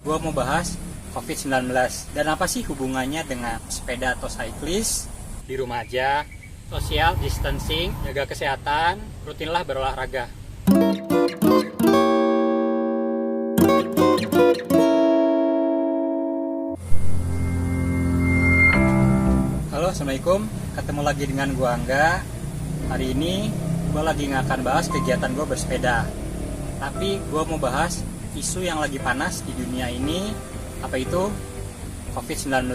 Gue mau bahas COVID-19 dan apa sih hubungannya dengan sepeda atau cyclist. Di rumah aja, social distancing, jaga kesehatan, rutinlah berolahraga. Halo, Assalamualaikum. Ketemu lagi dengan gue Angga. Hari ini gue lagi nggak akan bahas kegiatan gue bersepeda, tapi gue mau bahas isu yang lagi panas di dunia ini, apa itu COVID-19.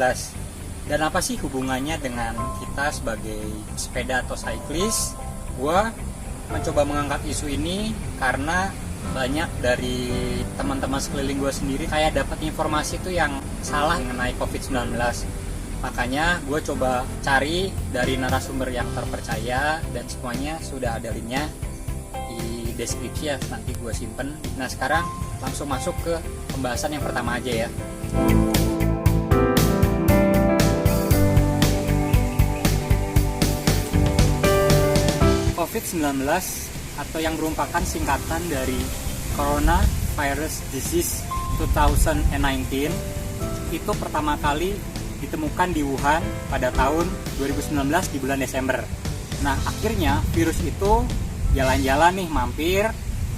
Dan apa sih hubungannya dengan kita sebagai sepeda atau cyclist. Gue mencoba mengangkat isu ini karena banyak dari teman-teman sekeliling gue sendiri kayak dapat informasi itu yang salah mengenai COVID-19. Makanya gue coba cari dari narasumber yang terpercaya dan semuanya sudah ada linknya di deskripsi ya, nanti gue simpen. Nah sekarang langsung masuk ke pembahasan yang pertama aja ya. COVID-19 atau yang merupakan singkatan dari Coronavirus Disease 2019 itu pertama kali ditemukan di Wuhan pada tahun 2019 di bulan Desember. Nah akhirnya virus itu jalan-jalan nih mampir,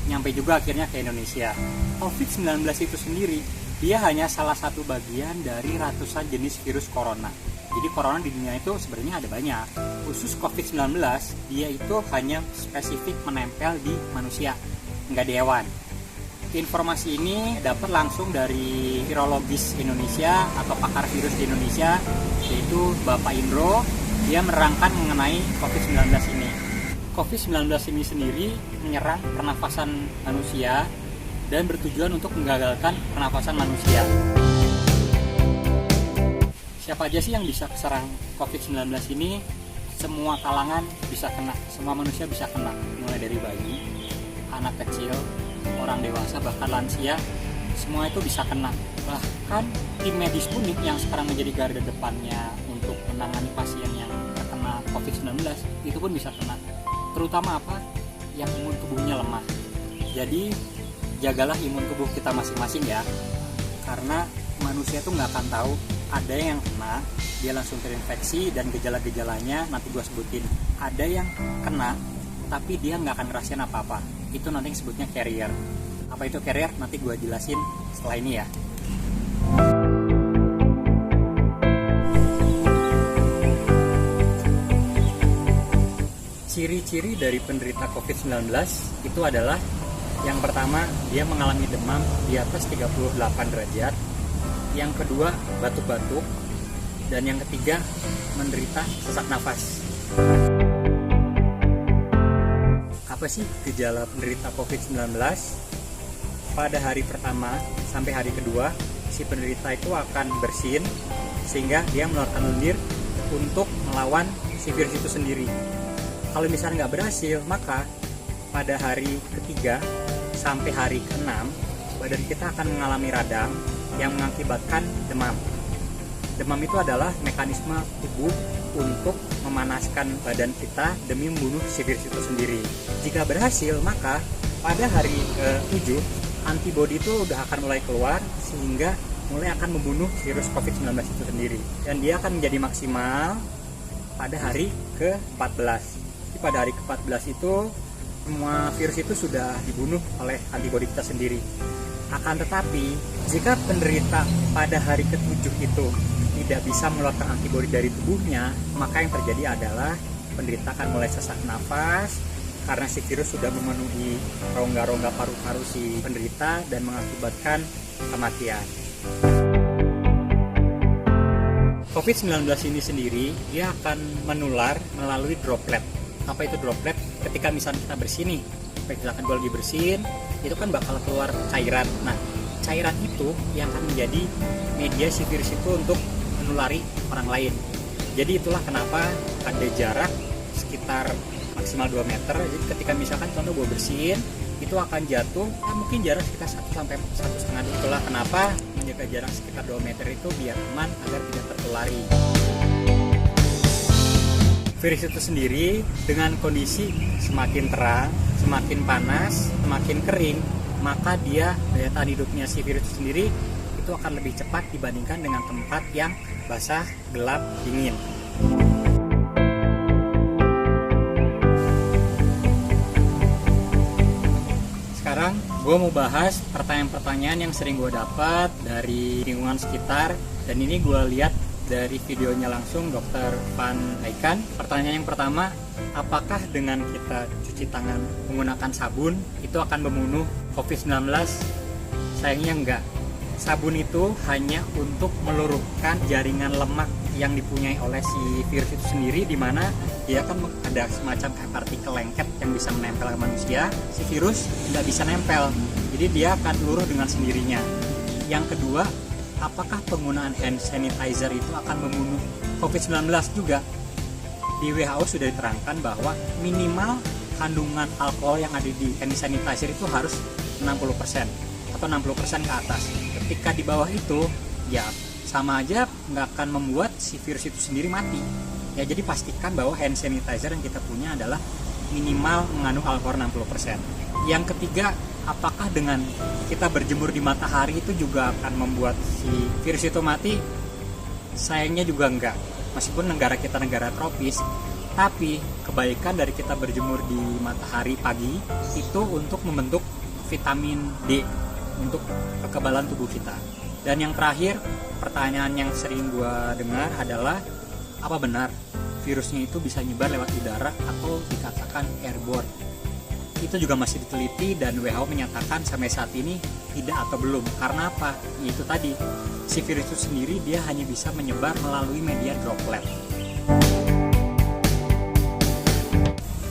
nyampe juga akhirnya ke Indonesia. COVID-19 itu sendiri dia hanya salah satu bagian dari ratusan jenis virus corona. Jadi corona di dunia itu sebenarnya ada banyak. Khusus COVID-19 dia itu hanya spesifik menempel di manusia, nggak di hewan. Informasi ini dapat langsung dari virologis Indonesia atau pakar virus di Indonesia, yaitu Bapak Indro. Dia menerangkan mengenai COVID-19 ini. COVID-19 ini sendiri menyerang pernafasan manusia dan bertujuan untuk menggagalkan pernafasan manusia. Siapa aja sih yang bisa keserang COVID-19 ini? Semua kalangan bisa kena, semua manusia bisa kena, mulai dari bayi, anak kecil, orang dewasa, bahkan lansia, semua itu bisa kena. Bahkan tim medis pun yang sekarang menjadi garda depannya untuk menangani pasien yang terkena COVID-19 itu pun bisa kena. Terutama apa? Yang imun tubuhnya lemah. Jadi jagalah imun tubuh kita masing-masing ya, karena manusia tuh nggak akan tahu. Ada yang kena dia langsung terinfeksi dan gejala-gejalanya nanti gue sebutin. Ada yang kena tapi dia nggak akan ngerasain apa-apa, itu nanti disebutnya carrier. Apa itu carrier nanti gue jelasin setelah ini ya. Ciri-ciri dari penderita COVID-19 itu adalah yang pertama, dia mengalami demam di atas 38 derajat. Yang kedua, batuk-batuk. Dan yang ketiga, menderita sesak nafas. Apa sih gejala penderita COVID-19? Pada hari pertama sampai hari kedua, si penderita itu akan bersin sehingga dia mengeluarkan lendir untuk melawan si virus itu sendiri. Kalau misalnya nggak berhasil, maka pada hari ketiga sampai hari ke-6 badan kita akan mengalami radang yang mengakibatkan demam. Demam itu adalah mekanisme tubuh untuk memanaskan badan kita demi membunuh si virus itu sendiri. Jika berhasil, maka pada hari ke-7 antibodi itu udah akan mulai keluar sehingga mulai akan membunuh virus COVID-19 itu sendiri. Dan dia akan menjadi maksimal pada hari ke-14. Jadi pada hari ke-14 itu semua virus itu sudah dibunuh oleh antibodi kita sendiri. Akan tetapi, jika penderita pada hari ke-7 itu tidak bisa mengeluarkan antibodi dari tubuhnya, maka yang terjadi adalah penderita akan mulai sesak nafas karena si virus sudah memenuhi rongga-rongga paru-paru si penderita dan mengakibatkan kematian. COVID-19 ini sendiri, dia akan menular melalui droplet. Apa itu droplet? Ketika misalnya kita bersin nih, misalkan gue lagi bersin, itu kan bakal keluar cairan. Nah, cairan itu yang akan menjadi media si virus itu untuk menulari orang lain. Jadi itulah kenapa ada jarak sekitar maksimal 2 meter. Jadi ketika misalkan contoh gue bersin, itu akan jatuh, mungkin jarak sekitar 1 sampai 1,5. Itulah kenapa menjaga jarak sekitar 2 meter itu biar aman agar tidak tertulari. Virus itu sendiri dengan kondisi semakin terang, semakin panas, semakin kering, maka dia daya tahan hidupnya si virus itu sendiri itu akan lebih cepat dibandingkan dengan tempat yang basah, gelap, dingin. Sekarang gue mau bahas pertanyaan-pertanyaan yang sering gue dapat dari lingkungan sekitar, dan ini gue lihat dari videonya langsung Dr. Van Aikan. Pertanyaan yang pertama, apakah dengan kita cuci tangan menggunakan sabun itu akan membunuh COVID-19? Sayangnya enggak. Sabun itu hanya untuk meluruhkan jaringan lemak yang dipunyai oleh si virus itu sendiri, di mana dia kan ada semacam kayak partikel lengket yang bisa menempel ke manusia. Si virus tidak bisa nempel, jadi dia akan luruh dengan sendirinya. Yang kedua, apakah penggunaan hand sanitizer itu akan membunuh COVID-19 juga? Di WHO sudah diterangkan bahwa minimal kandungan alkohol yang ada di hand sanitizer itu harus 60% atau 60% ke atas. Ketika di bawah itu, ya sama aja nggak akan membuat si virus itu sendiri mati. Ya, jadi pastikan bahwa hand sanitizer yang kita punya adalah minimal mengandung alkohol 60%. Yang ketiga, apakah dengan kita berjemur di matahari itu juga akan membuat si virus itu mati? Sayangnya juga enggak. Meskipun negara kita negara tropis, tapi kebaikan dari kita berjemur di matahari pagi itu untuk membentuk vitamin D untuk kekebalan tubuh kita. Dan yang terakhir, pertanyaan yang sering gua dengar adalah, apa benar virusnya itu bisa nyebar lewat udara atau dikatakan airborne? Itu juga masih diteliti dan WHO menyatakan sampai saat ini tidak atau belum. Karena apa? Itu tadi, si virus itu sendiri dia hanya bisa menyebar melalui media droplet.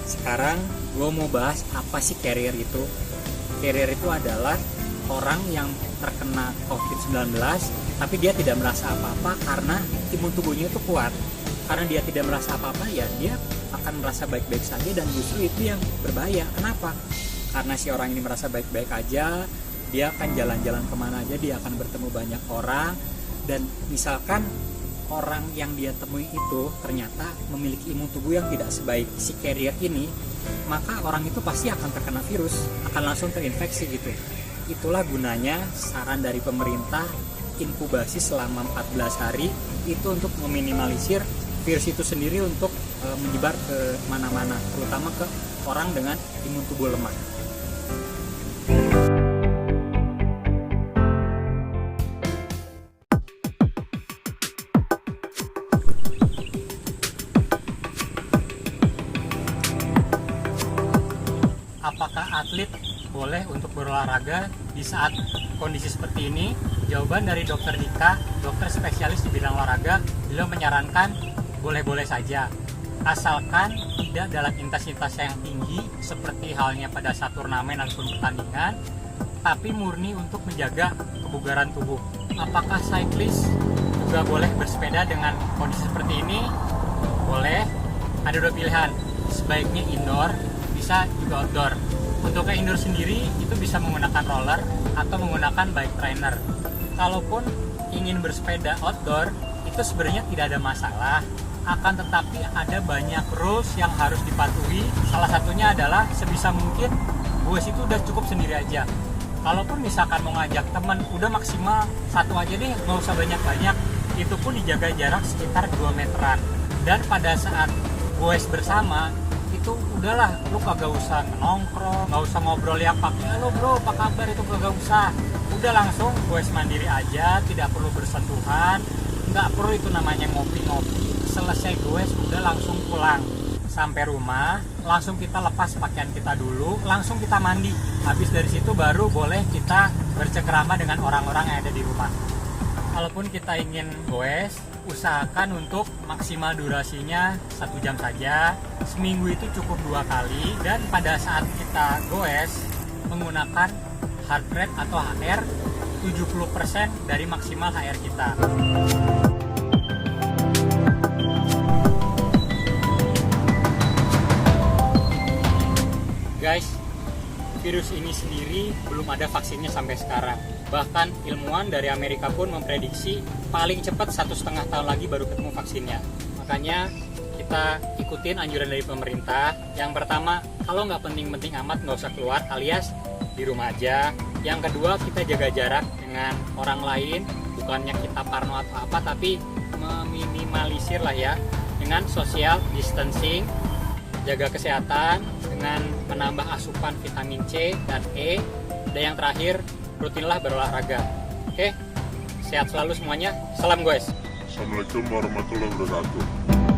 Sekarang gue mau bahas apa sih carrier itu. Carrier itu adalah orang yang terkena COVID-19 tapi dia tidak merasa apa-apa karena imun tubuhnya itu kuat. Karena dia tidak merasa apa-apa, ya dia akan merasa baik-baik saja, dan justru itu yang berbahaya. Kenapa? Karena si orang ini merasa baik-baik aja, dia akan jalan-jalan kemana aja, dia akan bertemu banyak orang, dan misalkan orang yang dia temui itu ternyata memiliki imun tubuh yang tidak sebaik si carrier ini, maka orang itu pasti akan terkena virus, akan langsung terinfeksi gitu. Itulah gunanya saran dari pemerintah inkubasi selama 14 hari itu untuk meminimalisir virus itu sendiri untuk menyebar ke mana-mana, terutama ke orang dengan imun tubuh lemah. Apakah atlet boleh untuk berolahraga di saat kondisi seperti ini? Jawaban dari Dr. Dika, dokter spesialis di bidang olahraga, beliau menyarankan boleh-boleh saja, asalkan tidak dalam intensitas yang tinggi seperti halnya pada saat turnamen ataupun pertandingan, tapi murni untuk menjaga kebugaran tubuh. Apakah cyclist juga boleh bersepeda dengan kondisi seperti ini? Boleh. Ada dua pilihan, sebaiknya indoor, bisa juga outdoor. Untuk ke indoor sendiri itu bisa menggunakan roller atau menggunakan bike trainer. Kalaupun ingin bersepeda outdoor, itu sebenarnya tidak ada masalah. Akan tetapi ada banyak rules yang harus dipatuhi. Salah satunya adalah sebisa mungkin goes itu udah cukup sendiri aja. Kalaupun misalkan mau ngajak teman, udah maksimal satu aja deh, nggak usah banyak-banyak. Itu pun dijaga jarak sekitar 2 meteran. Dan pada saat goes bersama, itu udahlah, lu kagak usah nongkrong, nggak usah ngobrol yang pakai halo bro apa kabar, itu kagak usah. Udah langsung goes mandiri aja, tidak perlu bersentuhan, nggak perlu itu namanya ngopi-ngopi. Selesai goes udah langsung pulang. Sampai rumah langsung kita lepas pakaian kita dulu, langsung kita mandi. Habis dari situ baru boleh kita bercengkrama dengan orang-orang yang ada di rumah. Kalaupun kita ingin goes, usahakan untuk maksimal durasinya 1 jam saja. Seminggu itu cukup 2 kali, dan pada saat kita goes menggunakan heart rate atau HR 70% dari maksimal HR kita. Guys, virus ini sendiri belum ada vaksinnya sampai sekarang. Bahkan ilmuwan dari Amerika pun memprediksi paling cepat 1,5 tahun lagi baru ketemu vaksinnya. Makanya kita ikutin anjuran dari pemerintah. Yang pertama, kalau nggak penting-penting amat nggak usah keluar, alias di rumah aja. Yang kedua, kita jaga jarak dengan orang lain, bukannya kita parno atau apa, tapi meminimalisir lah ya dengan social distancing, jaga kesehatan dengan menambah asupan vitamin C dan E, dan yang terakhir rutinlah berolahraga. Oke, sehat selalu semuanya. Salam guys. Assalamualaikum warahmatullahi wabarakatuh.